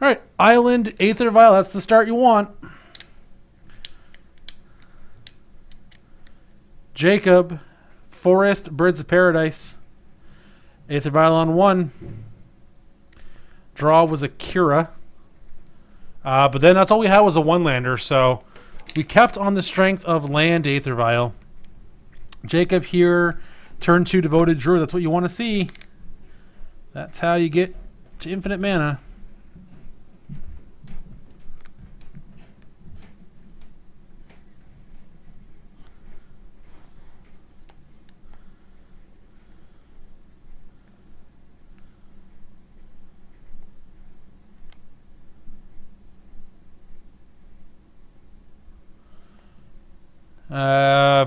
All right, Island, Aether Vial. That's the start you want. Jacob, Forest, Birds of Paradise. Aether Vial on 1. Draw was Akira. But then that's all we had was a 1-lander, so we kept on the strength of land Aether Vial. Jacob here, turn 2 Devoted Druid. That's what you want to see. That's how you get to infinite mana.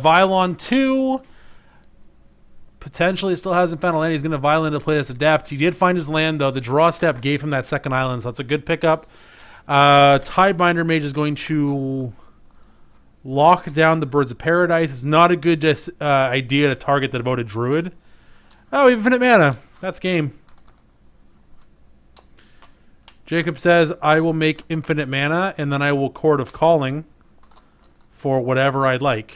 Violon 2. Potentially still hasn't found a land. He's going to Violin to play this Adept. He did find his land, though. The draw step gave him that second island, so that's a good pickup. Tidebinder Mage is going to lock down the Birds of Paradise. It's not a good idea to target the Devoted Druid. Oh, infinite mana. That's game. Jacob says, I will make infinite mana, and then I will Chord of Calling for whatever I'd like.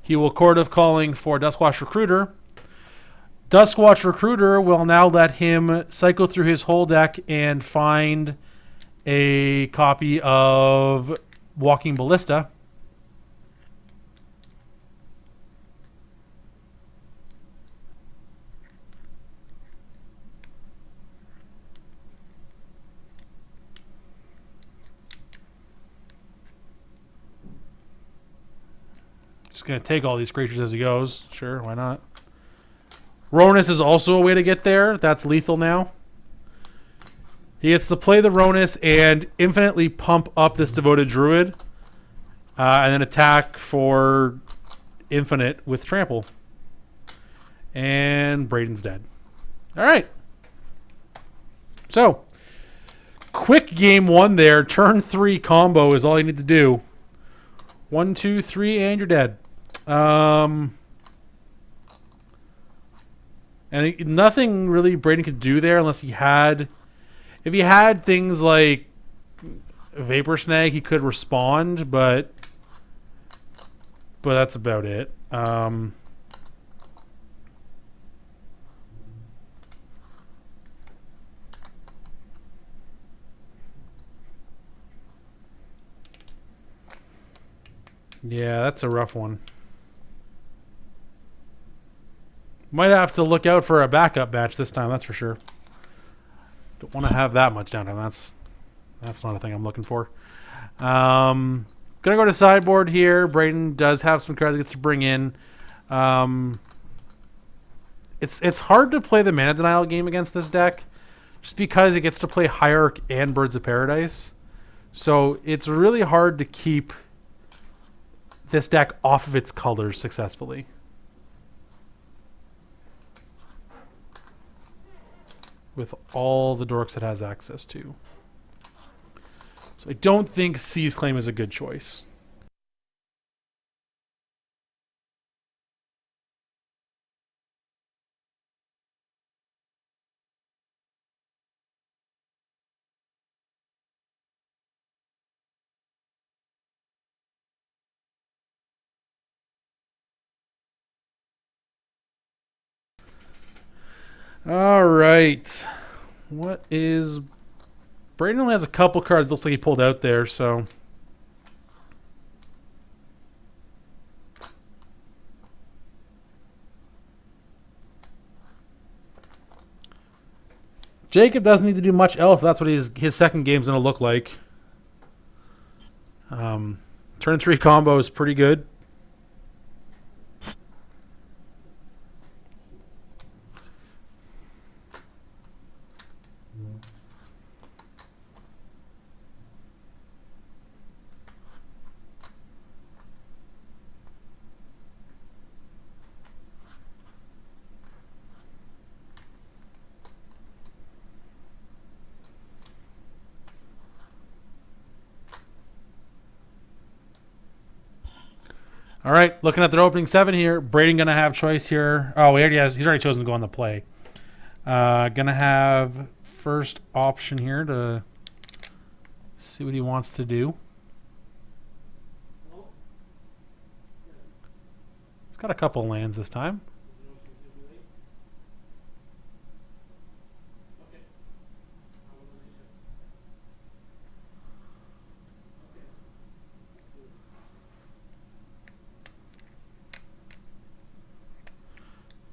He will Chord of Calling for Duskwatch Recruiter. Duskwatch Recruiter will now let him cycle through his whole deck and find a copy of Walking Ballista. Just going to take all these creatures as he goes. Sure, why not? Ronus is also a way to get there. That's lethal now. He gets to play the Ronus and infinitely pump up this Devoted Druid. And then attack for infinite with Trample. And Braiden's dead. Alright. So, quick game 1 there. Turn 3 combo is all you need to do. 1, 2, 3, and you're dead. And nothing really Braiden could do there unless he had... If he had things like Vapor Snag, he could respond, but that's about it. Yeah, that's a rough one. Might have to look out for a backup match this time, that's for sure. Don't want to have that much downtime. That's not a thing I'm looking for. Gonna go to sideboard here. Braiden does have some cards he gets to bring in. It's hard to play the mana denial game against this deck, just because it gets to play Hierarch and Birds of Paradise. So it's really hard to keep this deck off of its colors successfully. With all the dorks it has access to. So I don't think Seize Claim is a good choice. All right. What is... Braiden only has a couple cards. Looks like he pulled out there, so... Jacob doesn't need to do much else. That's what his second game's going to look like. Turn 3 combo is pretty good. All right, looking at their opening 7 here. Braiden going to have choice here. Oh, he's already chosen to go on the play. Gonna have first option here to see what he wants to do. He's got a couple lands this time.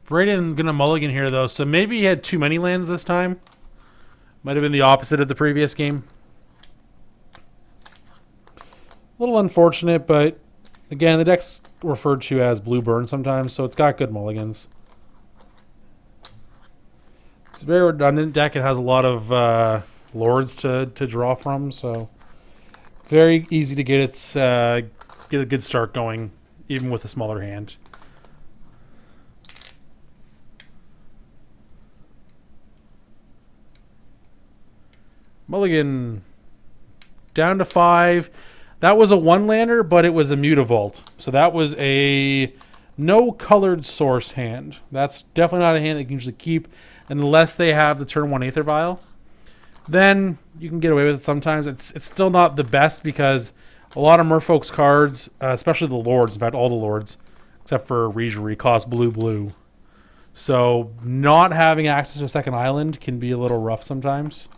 Braiden gonna mulligan here though, so maybe he had too many lands this time. Might have been the opposite of the previous game. A little unfortunate, but again, the deck's referred to as blue burn sometimes, so it's got good mulligans. It's a very redundant deck. It has a lot of lords to draw from, so very easy to get its get a good start going, even with a smaller hand. Mulligan down to 5. That was a one-lander, but it was a Mutavault. So that was a no-colored source hand. That's definitely not a hand that you can usually keep unless they have the turn 1 Aether Vial. Then you can get away with it sometimes. It's still not the best because a lot of Merfolk's cards, especially the Lords, in fact all the Lords, except for Regery, cost blue. So not having access to a second island can be a little rough sometimes.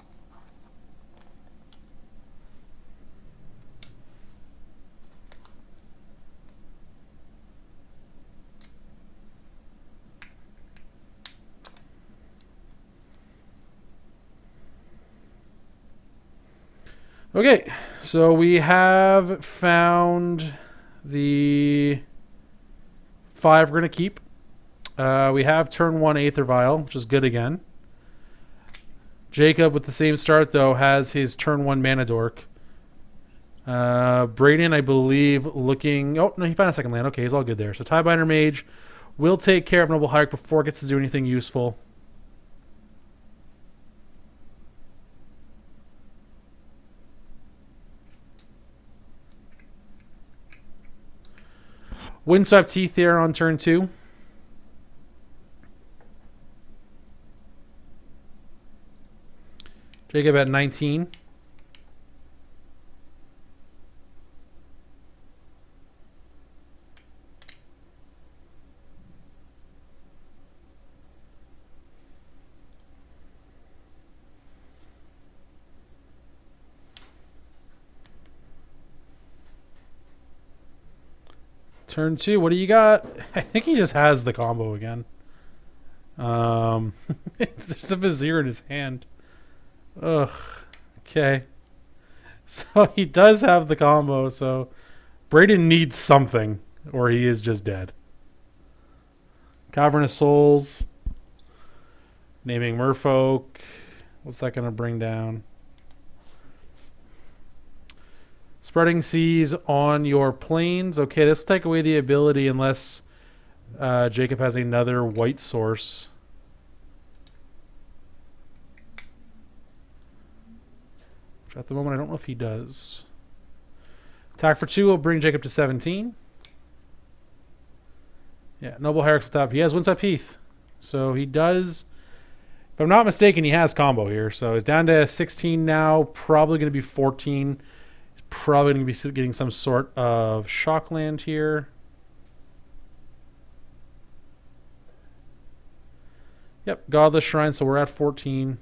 Okay, so we have found the 5 we're going to keep. We have turn 1 Aether Vial, which is good again. Jacob, with the same start, though, has his turn 1 Mana Dork. Braiden, I believe, looking... Oh, no, he found a second land. Okay, he's all good there. So Tiebinder Mage will take care of Noble Hierarch before it gets to do anything useful. Windswept Teeth there on turn 2. Jacob at 19. Turn 2, what do you got? I think he just has the combo again. There's a Vizier in his hand. Ugh. Okay. So he does have the combo, so Braiden needs something, or he is just dead. Cavernous Souls. Naming Merfolk. What's that going to bring down? Spreading Seas on your plains. Okay, this will take away the ability unless Jacob has another white source. Which at the moment I don't know if he does. Attack for 2 will bring Jacob to 17. Yeah, Noble Hierarch's top. He has Windswept Heath. So he does... If I'm not mistaken, he has combo here. So he's down to 16 now. Probably going to be 14. Probably going to be getting some sort of Shockland here. Yep, Godless Shrine, so we're at 14.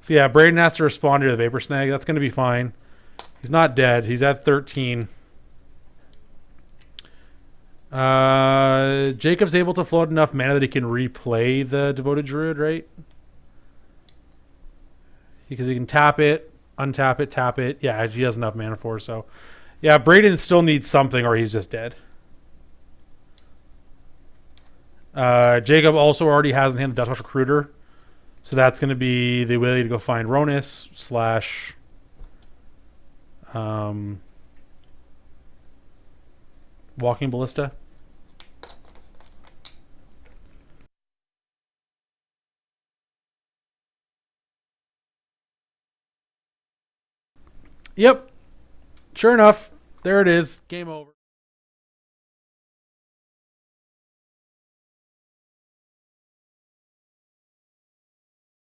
So yeah, Braiden has to respond to the Vapor Snag. That's going to be fine. He's not dead. He's at 13. Jacob's able to float enough mana that he can replay the Devoted Druid, right? Because he can tap it, untap it, tap it. Yeah, he has enough mana for it, so. Yeah, Braiden still needs something or he's just dead. Jacob also already has in hand the Deathwatch Recruiter. So that's going to be the ability to go find Ronus slash... Walking Ballista. Yep. Sure enough, there it is. Game over.